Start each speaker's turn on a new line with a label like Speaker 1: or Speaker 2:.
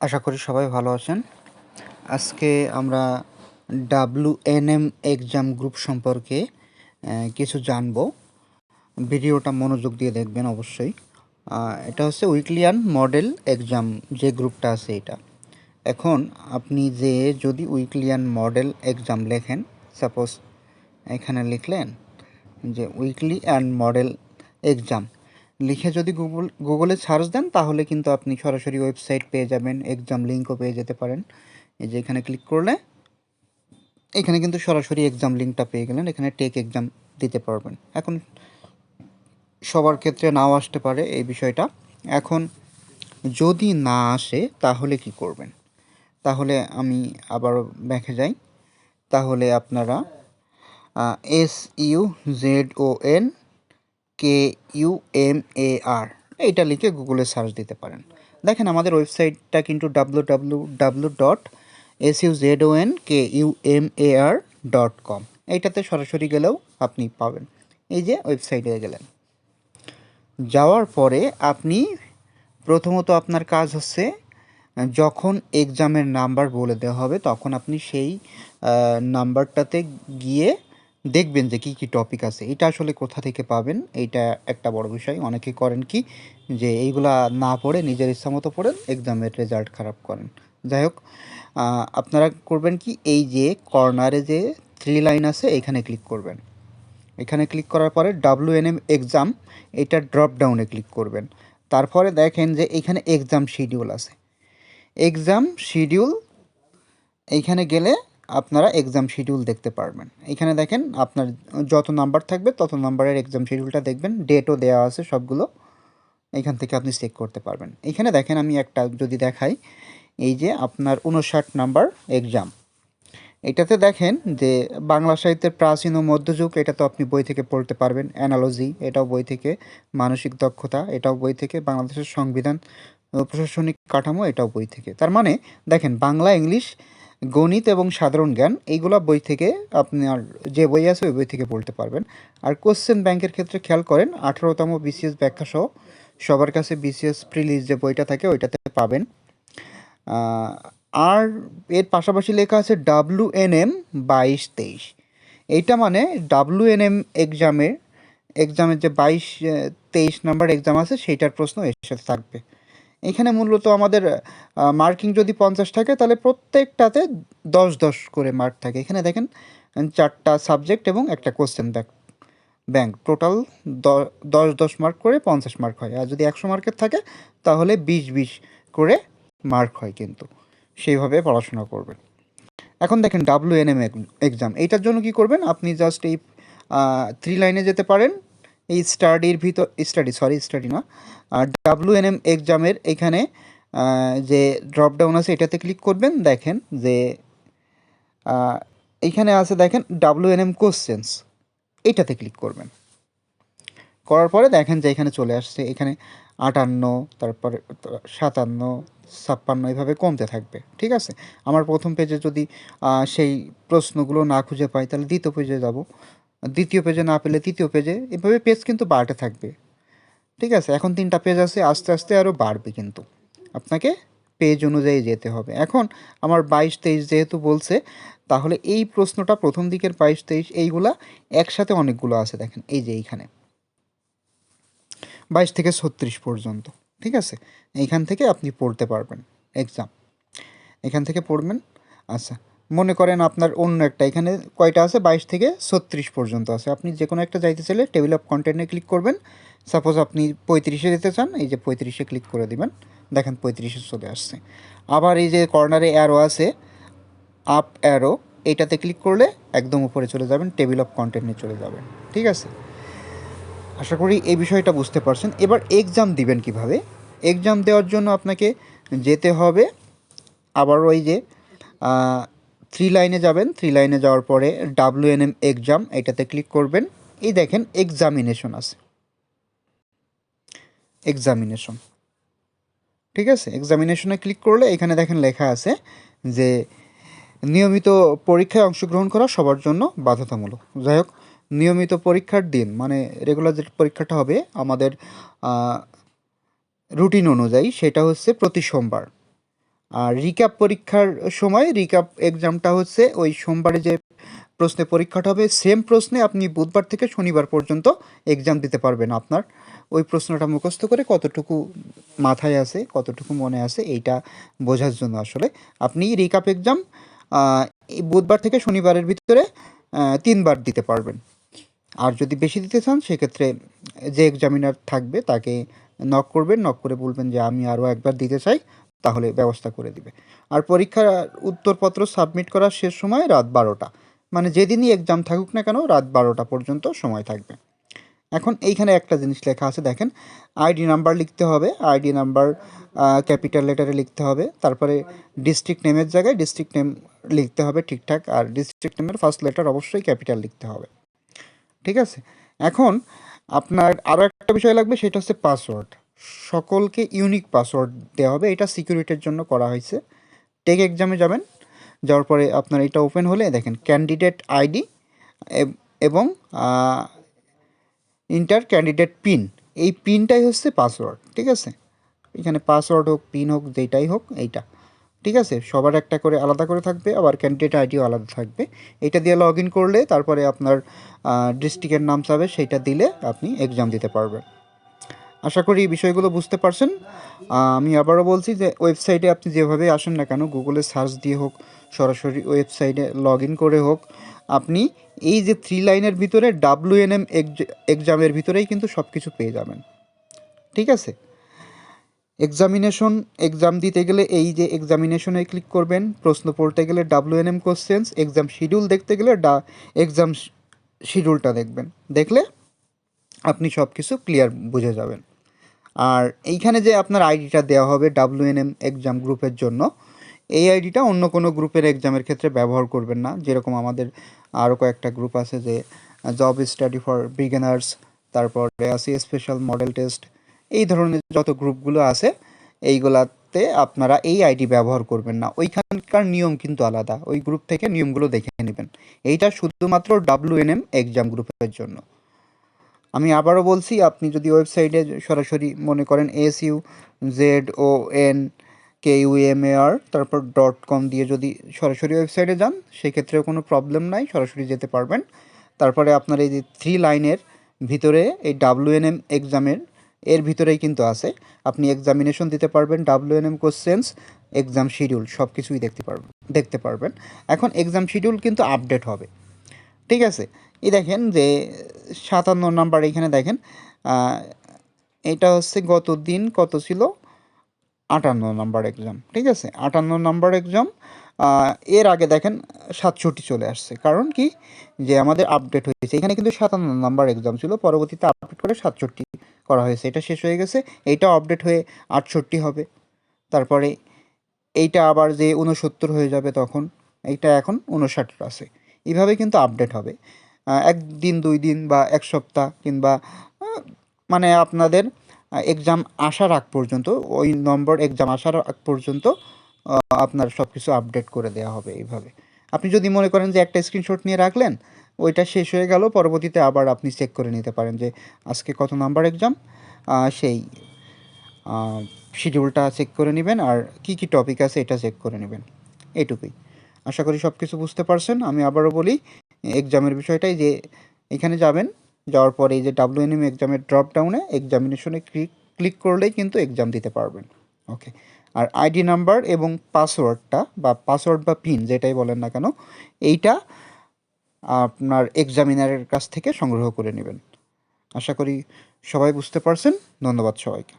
Speaker 1: আশা করি সবাই ভালো আছেন। আজকে আমরা WNM এক্সাম গ্রুপ সম্পর্কে কিছু জানবো। ভিডিওটা মনোযোগ দিয়ে দেখবেন অবশ্যই। এটা হচ্ছে উইকলিয়ান মডেল এক্সাম যে গ্রুপটা আছে এটা। এখন আপনি যদি উইকলিয়ান মডেল এক্সাম লেখেন, সাপোজ এখানে লিখলেন যে উইকলি অ্যান্ড মডেল এক্সাম লিখে যদি গুগলে সার্চ দেন তাহলে কিন্তু আপনি সরাসরি ওয়েবসাইট পেয়ে যাবেন, এক্সাম লিঙ্কও পেয়ে যেতে পারেন। এই যে এখানে ক্লিক করলে এখানে কিন্তু সরাসরি এক্সাম লিঙ্কটা পেয়ে গেলেন, এখানে টেক এক্সাম দিতে পারবেন। এখন সবার ক্ষেত্রে নাও আসতে পারে এই বিষয়টা। এখন যদি না আসে তাহলে কি করবেন? তাহলে আমি আবারও ব্যাকে যাই। তাহলে আপনারা SUZONKUMAR এইটা লিখে গুগলে সার্চ দিতে পারেন। দেখেন আমাদের ওয়েবসাইটটা কিন্তু www.SUZONKUMAR.com, এইটাতে সরাসরি গেলেও আপনি পাবেন। এই যে ওয়েবসাইটে গেলেন, যাওয়ার পরে আপনি প্রথমত আপনার কাজ হচ্ছে যখন এক্সামের নাম্বার বলে দেওয়া হবে তখন আপনি সেই নাম্বারটাতে গিয়ে দেখবেন যে কী কী টপিক আছে। এটা আসলে কোথা থেকে পাবেন এইটা একটা বড় বিষয়। অনেকে করেন কি যে এইগুলা না পড়ে নিজের ইচ্ছা মতো পড়েন, এক্সামের রেজাল্ট খারাপ করেন। যাই হোক, আপনারা করবেন কি, এই যে কর্নারে যে 3 লাইন আছে এখানে ক্লিক করবেন। এখানে ক্লিক করার পরে WNM এক্সাম এটা ড্রপ ডাউনে ক্লিক করবেন। তারপরে দেখেন যে এখানে এক্সাম শিডিউল আছে। এক্সাম শিডিউল এইখানে গেলে আপনারা এক্সাম শিডিউল দেখতে পারবেন। এখানে দেখেন আপনার যত নাম্বার থাকবে তত নাম্বারের এক্সাম শিডিউলটা দেখবেন, ডেটও দেওয়া আছে সবগুলো। এখান থেকে আপনি চেক করতে পারবেন। এখানে দেখেন আমি একটা যদি দেখাই, এই যে আপনার 59 নাম্বার এক্সাম, এটাতে দেখেন যে বাংলা সাহিত্যের প্রাচীন ও মধ্যযুগ, এটা তো আপনি বই থেকে পড়তে পারবেন। অ্যানালজি এটাও বই থেকে, মানসিক দক্ষতা এটাও বই থেকে, বাংলাদেশের সংবিধান ও প্রশাসনিক কাঠামো এটাও বই থেকে। তার মানে দেখেন বাংলা, ইংলিশ, গণিত এবং সাধারণ জ্ঞান এইগুলা বই থেকে, আপনার যে বই আছে ওই বই থেকে পড়তে পারবেন। আর কোশ্চেন ব্যাংকের ক্ষেত্রে খেয়াল করেন 18তম BCS ব্যাখ্যা সহ সবার কাছে BCS প্রিলিজ যে বইটা থাকে ওইটাতে পাবেন। আর এর পাশাপাশি লেখা আছে WNM 22-23। এইটা মানে WNM এক্সামের যে 22-23 নাম্বার এক্সাম আছে সেইটার প্রশ্ন এর সাথে থাকবে। এখানে মূলত আমাদের মার্কিং যদি 50 থাকে তাহলে প্রত্যেকটাতে 10-10 করে মার্ক থাকে। এখানে দেখেন 4টা সাবজেক্ট এবং একটা কোশ্চেন ব্যাংক, টোটাল 10-10 মার্ক করে 50 মার্ক হয়। আর যদি 100 মার্কের থাকে তাহলে 20-20 করে মার্ক হয়। কিন্তু সেইভাবে পড়াশোনা করবেন। এখন দেখেন WNM এক্সাম, এইটার জন্য কি করবেন, আপনি জাস্ট এই 3 লাইনে যেতে পারেন। এই স্টাডি না, WNM এক্সামের এখানে যে ড্রপ ডাউন আছে এটাতে ক্লিক করবেন। দেখেন যে এইখানে আছে দেখেন WNM কোশ্চেন্স, এইটাতে ক্লিক করবেন। করার পরে দেখেন যে এখানে চলে আসছে, এখানে 58, তারপরে 57, 56 এইভাবে কমতে থাকবে। ঠিক আছে, আমার প্রথম পেজে যদি সেই প্রশ্নগুলো না খুঁজে পাই তাহলে দ্বিতীয় পেজে যাব, দ্বিতীয় পেজে না পেলে তৃতীয় পেজে, এভাবে পেজ কিন্তু বাড়তে থাকবে। ঠিক আছে, এখন 3টা পেজ আছে, আস্তে আস্তে আরও বাড়বে, কিন্তু আপনাকে পেজ অনুযায়ী যেতে হবে। এখন আমার 22-23 যেহেতু বলছে, তাহলে এই প্রশ্নটা প্রথম দিকের 22-23 এইগুলা একসাথে অনেকগুলো আছে। দেখেন এই যে এইখানে 22 থেকে 36 পর্যন্ত। ঠিক আছে, এইখান থেকে আপনি পড়তে পারবেন এক্সাম, এখান থেকে পড়বেন। আচ্ছা, মনে করেন আপনার অন্য একটা, এখানে কয়টা আছে, 22 থেকে 36 পর্যন্ত আছে। আপনি যে কোনো একটা যাইতে চাইলে টেবিল অফ কন্টেন্টে ক্লিক করবেন। সাপোজ আপনি 35-এ যেতে চান, এই যে 35-এ ক্লিক করে দিবেন। দেখেন 35-এ চলে আসছে। আবার এই যে কর্নারে অ্যারো আছে, আপ অ্যারো, এইটাতে ক্লিক করলে একদম উপরে চলে যাবেন, টেবিল অফ কন্টেন্টে চলে যাবেন। ঠিক আছে, আশা করি এই বিষয়টা বুঝতে পারছেন। এবার এক্সাম দিবেন কিভাবে? এক্সাম দেওয়ার জন্য আপনাকে যেতে হবে আবার ওই যে 3 লাইনে যাবেন। 3 লাইনে যাওয়ার পরে WNM এক্সাম এটাতে ক্লিক করবেন। এই দেখেন এক্সামিনেশন আছে, এক্সামিনেশন। ঠিক আছে, এক্সামিনেশনে ক্লিক করলে এখানে দেখেন লেখা আছে যে নিয়মিত পরীক্ষায় অংশগ্রহণ করা সবার জন্য বাধ্যতামূলক। যাই হোক, নিয়মিত পরীক্ষার দিন মানে রেগুলার যে পরীক্ষাটা হবে আমাদের রুটিন অনুযায়ী, সেটা হচ্ছে প্রতি সোমবার। আর রিক্যাপ পরীক্ষার সময় রিক্যাপ এক্সামটা হচ্ছে ওই সোমবারে যে প্রশ্নে পরীক্ষাটা হবে সেম প্রশ্নে আপনি বুধবার থেকে শনিবার পর্যন্ত এক্সাম দিতে পারবেন। আপনার ওই প্রশ্নটা মুখস্থ করে কতটুকু মাথায় আছে, কতটুকু মনে আছে, এইটা বোঝার জন্য আসলে আপনি রিক্যাপ এক্সাম এই বুধবার থেকে শনিবারের ভিতরে 3 বার দিতে পারবেন। আর যদি বেশি দিতে চান সেক্ষেত্রে যে এক্সামিনার থাকবে তাকে নক করবেন, নক করে বলবেন যে আমি আরও একবার দিতে চাই, তাহলে ব্যবস্থা করে দিবে। আর পরীক্ষার উত্তরপত্র সাবমিট করার শেষ সময় রাত 12টা, মানে যেদিনই এক্সাম থাকুক না কেন রাত 12টা পর্যন্ত সময় থাকবে। এখন এইখানে একটা জিনিস লেখা আছে দেখেন, আইডি নাম্বার লিখতে হবে, আইডি নাম্বার ক্যাপিটাল লেটারে লিখতে হবে, তারপরে ডিস্ট্রিক্ট নেমের জায়গায় ডিস্ট্রিক্ট নেম লিখতে হবে ঠিকঠাক, আর ডিস্ট্রিক্ট নেমের ফার্স্ট লেটার অবশ্যই ক্যাপিটাল লিখতে হবে, ঠিক আছে। এখন আপনার আরও একটা বিষয় লাগবে, সেটা হচ্ছে পাসওয়ার্ড। সকলকে ইউনিক পাসওয়ার্ড দেওয়া হবে, এটা সিকিউরিটির জন্য করা হয়েছে। টেক এক্সামে যাবেন, যাওয়ার পরে আপনার এটা ওপেন হলে দেখেন ক্যান্ডিডেট আইডি এবং ইন্টার ক্যান্ডিডেট পিন, এই পিনটাই হচ্ছে পাসওয়ার্ড, ঠিক আছে। এখানে পাসওয়ার্ড হোক পিন হোক যেটাই হোক এইটা, ঠিক আছে। সবার একটা করে আলাদা করে থাকবে, আবার ক্যান্ডিডেট আইডিও আলাদা থাকবে। এটা দিয়ে লগ ইন করলে তারপরে আপনার ডিস্ট্রিক্টের নাম চাবে, সেইটা দিলে আপনি এক্সাম দিতে পারবেন। আশা করি এই বিষয়গুলো বুঝতে পারছেন। আমি আবারও বলছি যে ওয়েবসাইটে আপনি যেভাবে আসেন না কেন, গুগলে সার্চ দিয়ে হোক, সরাসরি ওয়েবসাইটে লগ ইন করে হোক, আপনি এই যে 3 লাইনের ভিতরে WNM এক্সামের ভিতরেই কিন্তু সব কিছু পেয়ে যাবেন, ঠিক আছে। এক্সাম দিতে গেলে এই যে এক্সামিনেশনে ক্লিক করবেন, প্রশ্ন পড়তে গেলে WNM কোশ্চেন্স, এক্সাম শিডিউল দেখতে গেলে এক্সাম শিডিউলটা দেখবেন, দেখলে আপনি সব কিছু ক্লিয়ার বুঝে যাবেন। আর এইখানে যে আপনার আইডিটা দেওয়া হবে WNM এক্সাম গ্রুপের জন্য, এই আইডিটা অন্য কোনো গ্রুপের এক্সামের ক্ষেত্রে ব্যবহার করবেন না। যেরকম আমাদের আরও কয়েকটা গ্রুপ আছে, যে জব স্টাডি ফর বিগিনার্স, তারপরে আছে স্পেশাল মডেল টেস্ট, এই ধরনের যত গ্রুপগুলো আছে এইগুলাতে আপনারা এই আইডি ব্যবহার করবেন না। ওইখানকার নিয়ম কিন্তু আলাদা, ওই গ্রুপ থেকে নিয়মগুলো দেখে নেবেন। এইটা শুধুমাত্র WNM এক্সাম গ্রুপের জন্য। আমি আবারও বলছি, আপনি যদি ওয়েবসাইটে সরাসরি মনে করেন SUZONKUMAR তারপর .com দিয়ে যদি সরাসরি ওয়েবসাইটে যান, সেক্ষেত্রেও কোনো প্রবলেম নাই, সরাসরি যেতে পারবেন। তারপরে আপনার এই যে 3 লাইনের ভিতরে এই WNM এক্সামের এর ভিতরেই কিন্তু আছে, আপনি এক্সামিনেশন দিতে পারবেন, WNM কোশ্চেন্স, এক্সাম শিডিউল সব কিছুই দেখতে পারবেন। এখন এক্সাম শিডিউল কিন্তু আপডেট হবে, ঠিক আছে। এই দেখেন যে 57 নাম্বার, এইখানে দেখেন এটা হচ্ছে গত দিন কত ছিল, 58 নাম্বার এক্সাম, ঠিক আছে। 58 নাম্বার এক্সাম, এর আগে দেখেন 67 চলে আসছে, কারণ কি যে আমাদের আপডেট হয়েছে। এখানে কিন্তু 57 নাম্বার এক্সাম ছিল, পরবর্তীতে আপডেট করে 67 করা হয়েছে, এটা শেষ হয়ে গেছে। এইটা আপডেট হয়ে 68 হবে, তারপরে এইটা আবার যে 69 হয়ে যাবে তখন, এইটা এখন 59 আছে। এইভাবে কিন্তু আপডেট হবে। 1 দিন 2 দিন বা 1 সপ্তাহ কিংবা মানে আপনাদের এক্সাম আসার আগ পর্যন্ত, ওই নম্বর এক্সাম আসার আগ পর্যন্ত আপনার সব কিছু আপডেট করে দেওয়া হবে এইভাবে। আপনি যদি মনে করেন যে একটা স্ক্রিনশট নিয়ে রাখলেন, ওইটা শেষ হয়ে গেল, পরবর্তীতে আবার আপনি চেক করে নিতে পারেন যে আজকে কত নাম্বার এক্সাম, সেই শিডিউলটা চেক করে নেবেন, আর কি কি টপিক আছে এটা চেক করে নেবেন, এটুকুই। আশা করি সব কিছু বুঝতে পারছেন। আমি আবারও বলি এক্সামের বিষয়টাই, যে এখানে যাবেন, যাওয়ার পরে এই যে WNM এক্সামের ড্রপ ডাউনে এক্সামিনেশনে ক্লিক করলেই কিন্তু এক্সাম দিতে পারবেন, ওকে। আর আইডি নাম্বার এবং পাসওয়ার্ডটা বা পাসওয়ার্ড বা পিন যেটাই বলেন না কেন, এইটা আপনার এক্সামিনারের কাছ থেকে সংগ্রহ করে নেবেন। আশা করি সবাই বুঝতে পারছেন। ধন্যবাদ সবাইকে।